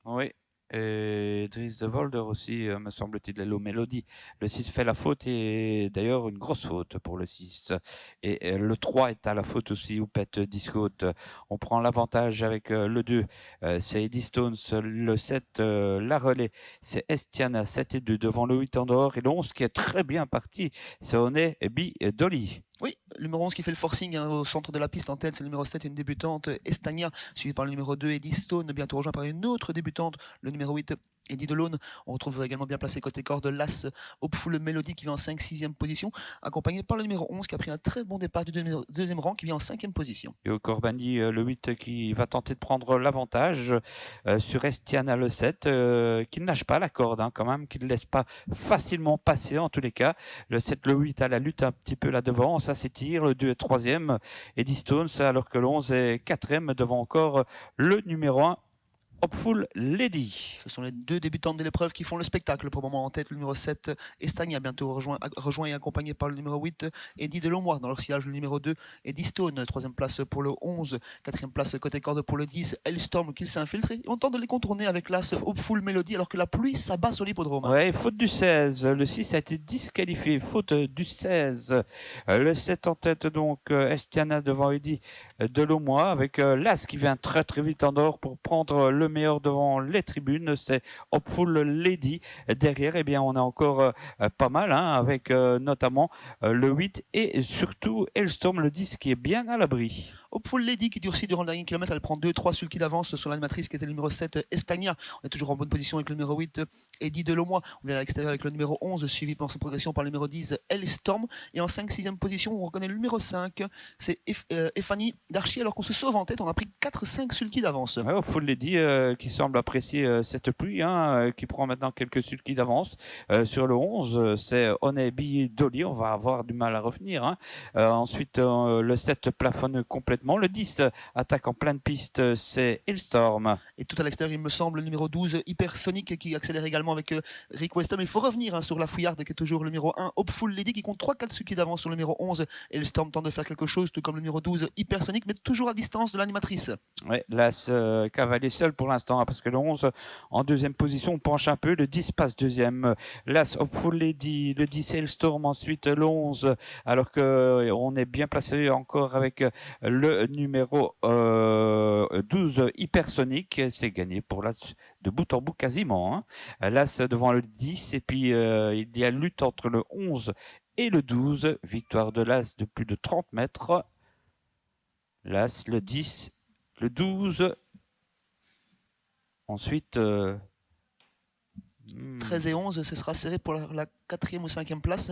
Oui. Et Dries de Volder aussi, me semble-t-il, Hello Melody. Le 6 fait la faute et d'ailleurs une grosse faute pour le 6. Et le 3 est à la faute aussi, ou pète Disco. On prend l'avantage avec le 2, c'est Eddie Stones. Le 7, la relais, c'est Estiana 7 et 2 devant le 8 Andorre. Et le 11 qui est très bien parti, c'est Oné et Bi Dolly. Oui, le numéro 11 qui fait le forcing au centre de la piste en tête, c'est le numéro 7, une débutante, Estagna, suivi par le numéro 2, Eddie Stone, bientôt rejoint par une autre débutante, le numéro 8, Eddie Delone. On retrouve également bien placé côté corde l'As Hopeful Melody qui vient en 5-6e position, accompagné par le numéro 11 qui a pris un très bon départ du deuxième rang qui vient en 5e position. Et au Corbani, le 8 qui va tenter de prendre l'avantage sur Estiana le 7, qui ne lâche pas la corde quand même, qui ne laisse pas facilement passer en tous les cas. Le 7, le 8 à la lutte un petit peu là devant, ça s'étire. Le 2 est 3e, Eddie Stones, alors que le 11 est 4e devant encore le numéro 1. Hopeful Lady. Ce sont les deux débutantes de l'épreuve qui font le spectacle. Pour le moment en tête, le numéro 7, Estagna, bientôt rejoint et accompagné par le numéro 8, Eddie Delomois. Dans leur sillage, le numéro 2, Eddie Stone. Troisième place pour le 11. Quatrième place côté corde pour le 10, Hellstorm qui s'est infiltré. Et on tente de les contourner avec l'As Hopeful Melody alors que la pluie s'abat sur l'hippodrome. Ouais, faute du 16. Le 6 a été disqualifié. Faute du 16. Le 7 en tête, donc, Estiana devant Eddie Delomois, avec l'As qui vient très très vite en dehors pour prendre le meilleur devant les tribunes. C'est Hopeful Lady. Derrière, eh bien, on a encore pas mal, avec notamment le 8 et surtout Hellstorm, le 10, qui est bien à l'abri. Hopeful Lady qui durcit durant le dernier kilomètre, elle prend 2-3 sulky d'avance sur l'animatrice qui était le numéro 7, Estagna. On est toujours en bonne position avec le numéro 8, Eddie Delomois. On vient à l'extérieur avec le numéro 11, suivi par son progression par le numéro 10, Hellstorm. Et en 5-6e position, on reconnaît le numéro 5, c'est Effanie Darchi, alors qu'on se sauve en tête, on a pris 4-5 sulky d'avance. Ouais, Hopeful Lady qui semble apprécier cette pluie, qui prend maintenant quelques sulky d'avance. Sur le 11, c'est Onebi Dolly, on va avoir du mal à revenir. Ensuite, le 7 plafonne complètement. Le 10 attaque en pleine piste, c'est Hellstorm. Et tout à l'extérieur, il me semble, le numéro 12, Hypersonic, qui accélère également avec Rick Weston. Mais il faut revenir sur la fouillarde, qui est toujours le numéro 1, Hopeful Lady, qui compte 3-4 sulky d'avance sur le numéro 11. Et le Storm tente de faire quelque chose, tout comme le numéro 12, Hypersonic, mais toujours à distance de l'animatrice. Ouais, l'As cavalier seul pour l'instant, parce que le 11 en deuxième position, on penche un peu. Le 10 passe deuxième. L'As Hopeful Lady, le 10 Hellstorm, ensuite le 11, alors que on est bien placé encore avec le numéro 12 Hypersonic. C'est gagné pour l'As de bout en bout quasiment. L'As devant le 10, et puis il y a lutte entre le 11 et le 12. Victoire de l'As de plus de 30 mètres. L'As, le 10, le 12. Ensuite, 13 et 11, ce sera serré pour la 4e ou 5e place.